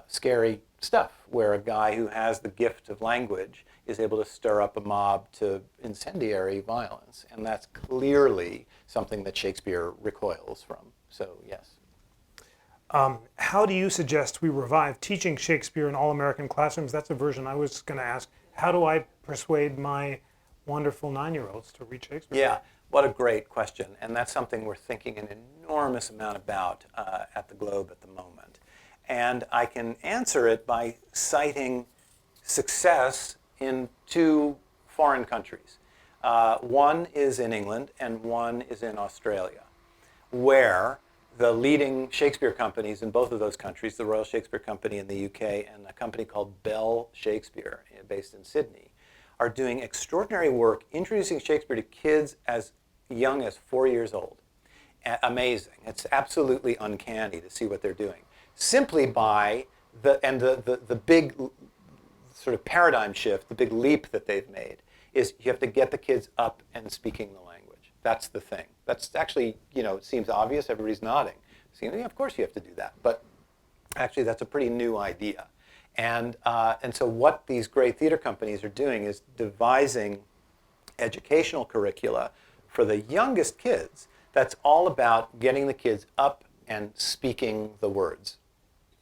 scary stuff, where a guy who has the gift of language is able to stir up a mob to incendiary violence. And that's clearly something that Shakespeare recoils from. So, yes. How do you suggest we revive teaching Shakespeare in all-American classrooms? That's a version I was going to ask. How do I persuade my wonderful 9-year-olds to read Shakespeare? Yeah, what a great question. And that's something we're thinking an enormous amount about at the Globe at the moment. And I can answer it by citing success in 2 foreign countries. One is in England and one is in Australia, where the leading Shakespeare companies in both of those countries, the Royal Shakespeare Company in the UK and a company called Bell Shakespeare, based in Sydney, are doing extraordinary work introducing Shakespeare to kids as young as 4 years old. Amazing. It's absolutely uncanny to see what they're doing. Simply by the big sort of paradigm shift, the big leap that they've made, is you have to get the kids up and speaking the language. That's the thing. That's actually, it seems obvious, everybody's nodding. So, yeah, of course you have to do that. But actually that's a pretty new idea. And so what these great theater companies are doing is devising educational curricula for the youngest kids that's all about getting the kids up and speaking the words,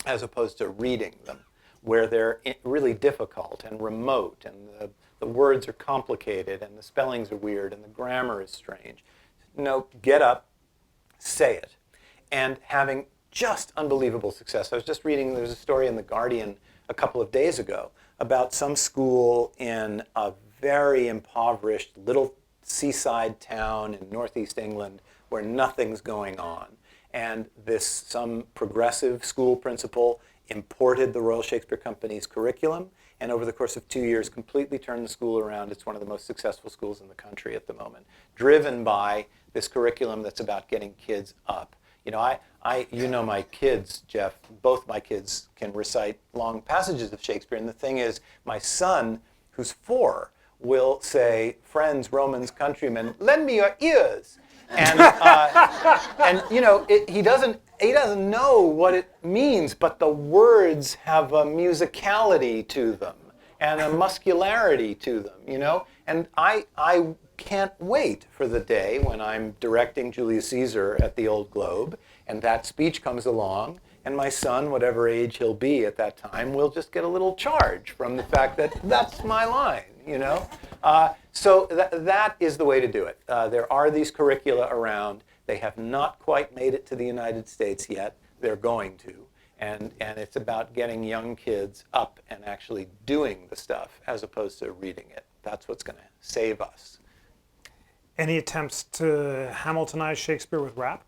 as opposed to reading them, where they're really difficult and remote, and the words are complicated, and the spellings are weird, and the grammar is strange. No, get up, say it. And having just unbelievable success. I was just reading, there's a story in The Guardian a couple of days ago about some school in a very impoverished little seaside town in northeast England where nothing's going on. And some progressive school principal imported the Royal Shakespeare Company's curriculum, and over the course of 2 years completely turned the school around. It's one of the most successful schools in the country at the moment, driven by this curriculum that's about getting kids up. You know, my kids, Jeff, both my kids can recite long passages of Shakespeare, and the thing is, my son, who's 4, will say, "Friends, Romans, countrymen, lend me your ears." And you know, he doesn't know what it means, but the words have a musicality to them and a muscularity to them, you know? And I can't wait for the day when I'm directing Julius Caesar at the Old Globe, and that speech comes along, and my son, whatever age he'll be at that time, will just get a little charge from the fact that that's my line, you know? So that is the way to do it. There are these curricula around. They have not quite made it to the United States yet. They're going to. And it's about getting young kids up and actually doing the stuff as opposed to reading it. That's what's going to save us. Any attempts to Hamiltonize Shakespeare with rap?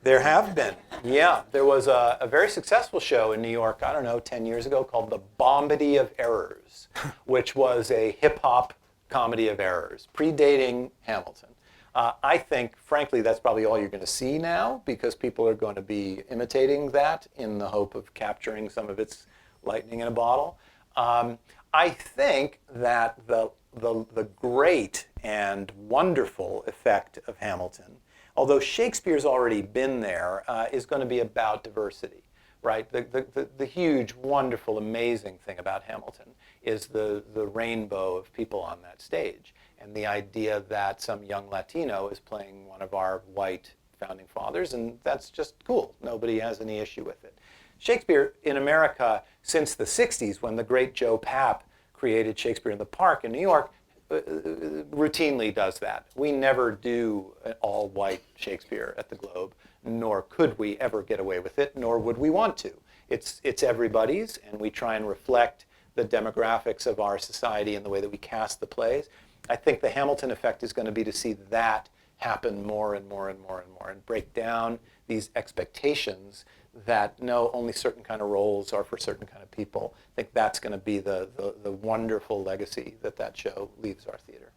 There have been, yeah. There was a very successful show in New York, 10 years ago, called The Bombity of Errors, which was a hip-hop comedy of errors, predating Hamilton. I think, frankly, that's probably all you're going to see now, because people are going to be imitating that in the hope of capturing some of its lightning in a bottle. I think that the great and wonderful effect of Hamilton, although Shakespeare's already been there, is going to be about diversity, right? The huge, wonderful, amazing thing about Hamilton is the rainbow of people on that stage, and the idea that some young Latino is playing one of our white founding fathers, and that's just cool. Nobody has any issue with it. Shakespeare in America since the 60s, when the great Joe Papp created Shakespeare in the Park in New York, routinely does that. We never do an all-white Shakespeare at the Globe, nor could we ever get away with it, nor would we want to. It's everybody's, and we try and reflect the demographics of our society in the way that we cast the plays. I think the Hamilton effect is going to be to see that happen more and more and more and more, and break down these expectations that no, only certain kind of roles are for certain kind of people. I think that's going to be the wonderful legacy that show leaves our theater.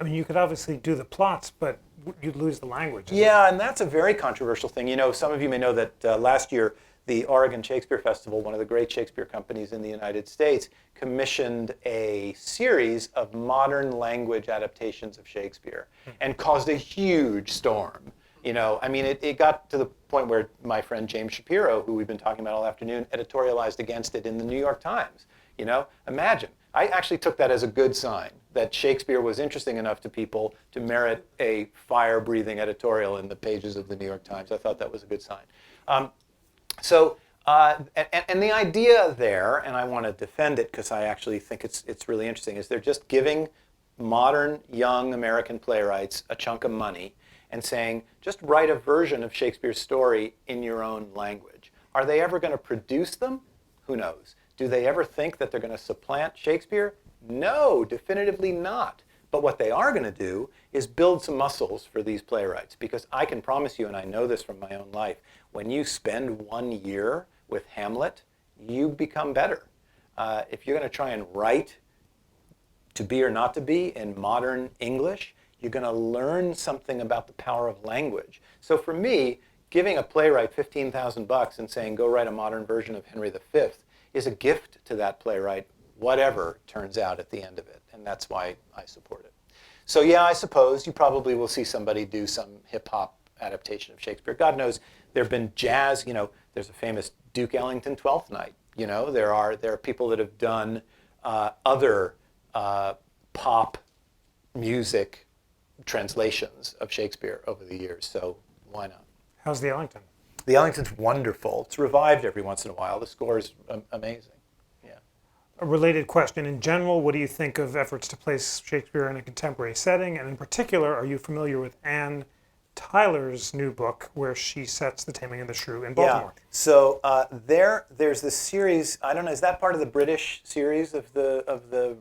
I mean, you could obviously do the plots, but you'd lose the language. Yeah, and that's a very controversial thing. You know, some of you may know that last year, the Oregon Shakespeare Festival, one of the great Shakespeare companies in the United States, commissioned a series of modern language adaptations of Shakespeare and caused a huge storm. You know, I mean, it got to the point where my friend James Shapiro, who we've been talking about all afternoon, editorialized against it in the New York Times. You know, imagine. I actually took that as a good sign, that Shakespeare was interesting enough to people to merit a fire-breathing editorial in the pages of the New York Times. I thought that was a good sign. And the idea there, and I want to defend it because I actually think it's really interesting, is they're just giving modern, young American playwrights a chunk of money and saying, just write a version of Shakespeare's story in your own language. Are they ever going to produce them? Who knows? Do they ever think that they're going to supplant Shakespeare? No, definitively not. But what they are going to do is build some muscles for these playwrights, because I can promise you, and I know this from my own life, when you spend 1 year with Hamlet, you become better. If you're going to try and write to be or not to be in modern English, you're going to learn something about the power of language. So for me, giving a playwright $15,000 and saying, go write a modern version of Henry V is a gift to that playwright, whatever turns out at the end of it. And that's why I support it. So yeah, I suppose you probably will see somebody do some hip-hop adaptation of Shakespeare. God knows there have been jazz, you know, there's a famous Duke Ellington Twelfth Night. You know, there are people that have done other pop music translations of Shakespeare over the years, so why not? How's the Ellington? The Ellington's wonderful. It's revived every once in a while. The score is amazing. Yeah. A related question. In general, what do you think of efforts to place Shakespeare in a contemporary setting? And in particular, are you familiar with Anne Tyler's new book where she sets The Taming of the Shrew in Baltimore? Yeah. So there's this series, I don't know, is that part of the British series of the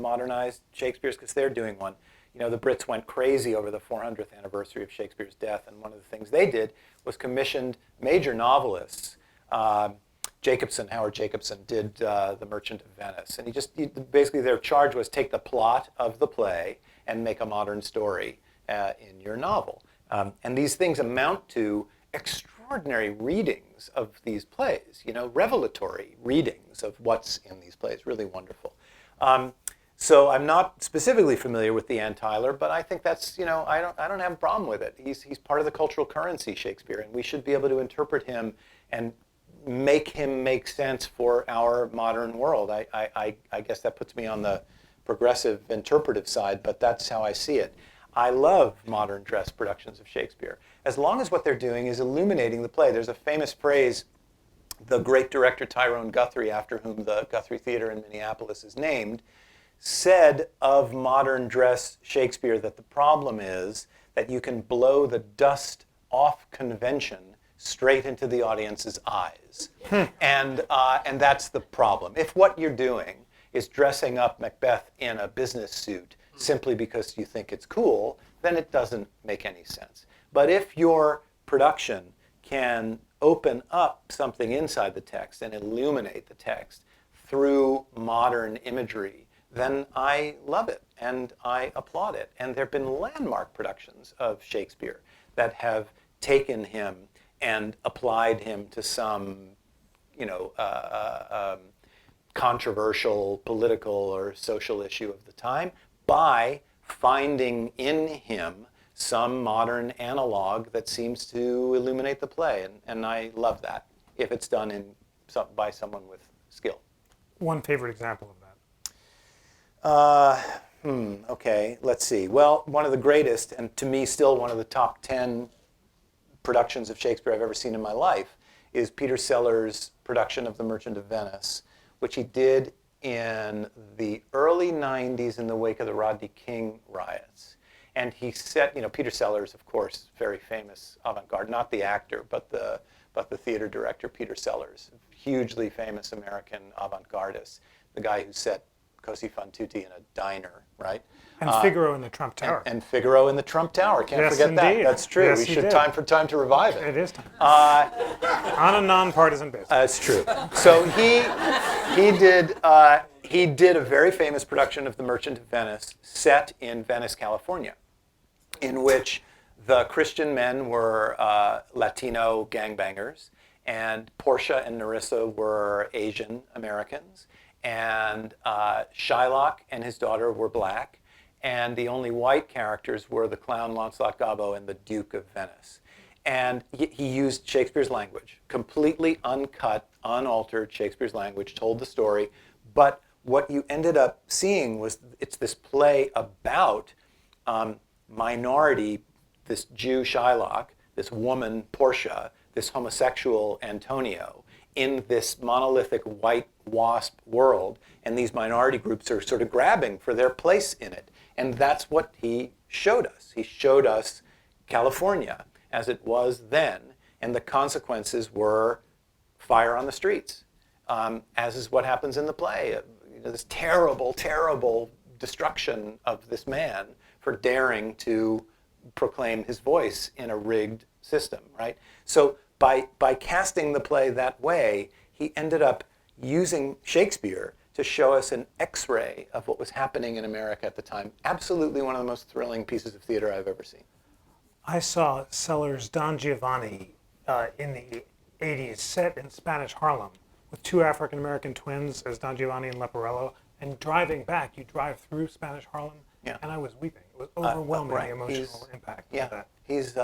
modernized Shakespeare's? Because they're doing one. The Brits went crazy over the 400th anniversary of Shakespeare's death, and one of the things they did was commissioned major novelists. Howard Jacobson did The Merchant of Venice, and basically their charge was take the plot of the play and make a modern story in your novel. And these things amount to extraordinary readings of these plays, revelatory readings of what's in these plays, really wonderful. So I'm not specifically familiar with the Antityler, but I think that's, I don't have a problem with it. He's part of the cultural currency, Shakespeare, and we should be able to interpret him and make him make sense for our modern world. I guess that puts me on the progressive interpretive side, but that's how I see it. I love modern dress productions of Shakespeare, as long as what they're doing is illuminating the play. There's a famous phrase, the great director Tyrone Guthrie, after whom the Guthrie Theater in Minneapolis is named, said of modern dress Shakespeare that the problem is that you can blow the dust off convention straight into the audience's eyes. And that's the problem. If what you're doing is dressing up Macbeth in a business suit simply because you think it's cool, then it doesn't make any sense. But if your production can open up something inside the text and illuminate the text through modern imagery, then I love it and I applaud it. And there have been landmark productions of Shakespeare that have taken him and applied him to some, controversial political or social issue of the time by finding in him some modern analog that seems to illuminate the play. And I love that, if it's done by someone with skill. One favorite example of that. Okay, let's see. Well, one of the greatest, and to me still one of the top 10 productions of Shakespeare I've ever seen in my life, is Peter Sellers' production of The Merchant of Venice, which he did in the early 90s in the wake of the Rodney King riots. And he set, Peter Sellers, of course, very famous avant-garde, not the actor, but the theater director, Peter Sellers, hugely famous American avant-gardist, the guy who set Così fan tutte in a diner, right? And Figaro in the Trump Tower. And Figaro in the Trump Tower. Can't Yes, forget indeed. that. That's true. Yes, We he should did. time to revive it. It is time. On a nonpartisan basis. That's true. So he did a very famous production of The Merchant of Venice set in Venice, California, in which the Christian men were Latino gangbangers, and Portia and Nerissa were Asian Americans, and Shylock and his daughter were black, and the only white characters were the clown Lancelot Gobbo and the Duke of Venice. And he used Shakespeare's language, completely uncut, unaltered Shakespeare's language, told the story, but what you ended up seeing was it's this play about minority, this Jew Shylock, this woman Portia, this homosexual Antonio, in this monolithic white wasp world, and these minority groups are sort of grabbing for their place in it. And that's what he showed us. He showed us California as it was then, and the consequences were fire on the streets, as is what happens in the play. This terrible, terrible destruction of this man for daring to proclaim his voice in a rigged system, right? So by casting the play that way, he ended up using Shakespeare to show us an X-ray of what was happening in America at the time. Absolutely one of the most thrilling pieces of theater I've ever seen. I saw Sellers' Don Giovanni in the 80s, set in Spanish Harlem, with two African-American twins as Don Giovanni and Leporello. And driving back, you drive through Spanish Harlem, and I was weeping. It was overwhelming, right. the emotional impact Yeah, of that. he's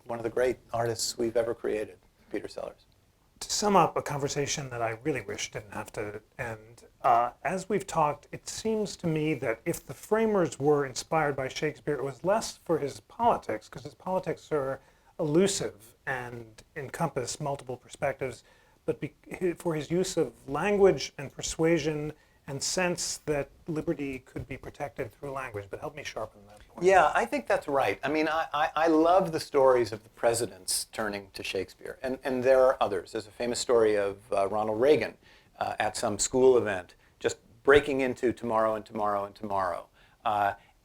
one of the great artists we've ever created, Peter Sellers. To sum up a conversation that I really wish didn't have to end, as we've talked, it seems to me that if the framers were inspired by Shakespeare, it was less for his politics, because his politics are elusive and encompass multiple perspectives, but for his use of language and persuasion and sense that liberty could be protected through language. But help me sharpen that point. Yeah, I think that's right. I mean, I love the stories of the presidents turning to Shakespeare, and there are others. There's a famous story of Ronald Reagan at some school event, just breaking into Tomorrow and Tomorrow and Tomorrow.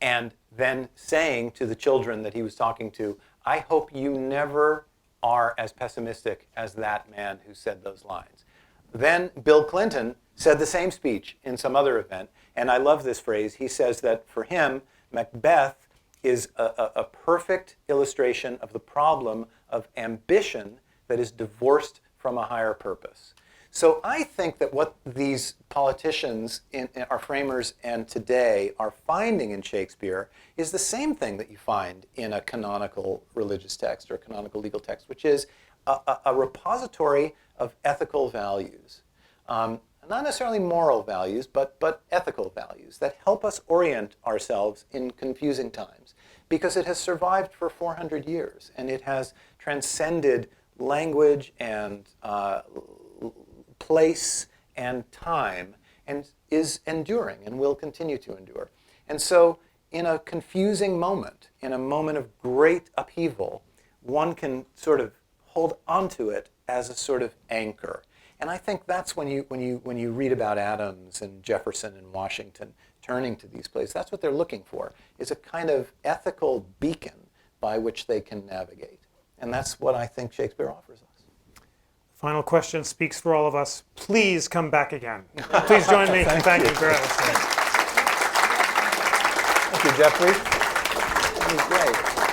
and then saying to the children that he was talking to, I hope you never are as pessimistic as that man who said those lines. Then Bill Clinton said the same speech in some other event, and I love this phrase. He says that for him, Macbeth is a perfect illustration of the problem of ambition that is divorced from a higher purpose. So I think that what these politicians, our framers and today, are finding in Shakespeare is the same thing that you find in a canonical religious text or a canonical legal text, which is a repository of ethical values. Not necessarily moral values, but ethical values that help us orient ourselves in confusing times, because it has survived for 400 years and it has transcended language and place and time and is enduring and will continue to endure. And so in a confusing moment, in a moment of great upheaval, one can sort of hold onto it as a sort of anchor. And I think that's when you read about Adams and Jefferson and Washington turning to these places, that's what they're looking for, is a kind of ethical beacon by which they can navigate. And that's what I think Shakespeare offers us. Final question speaks for all of us. Please come back again. Please join me. Thank you very much. Thank you, Jeffrey. That was great.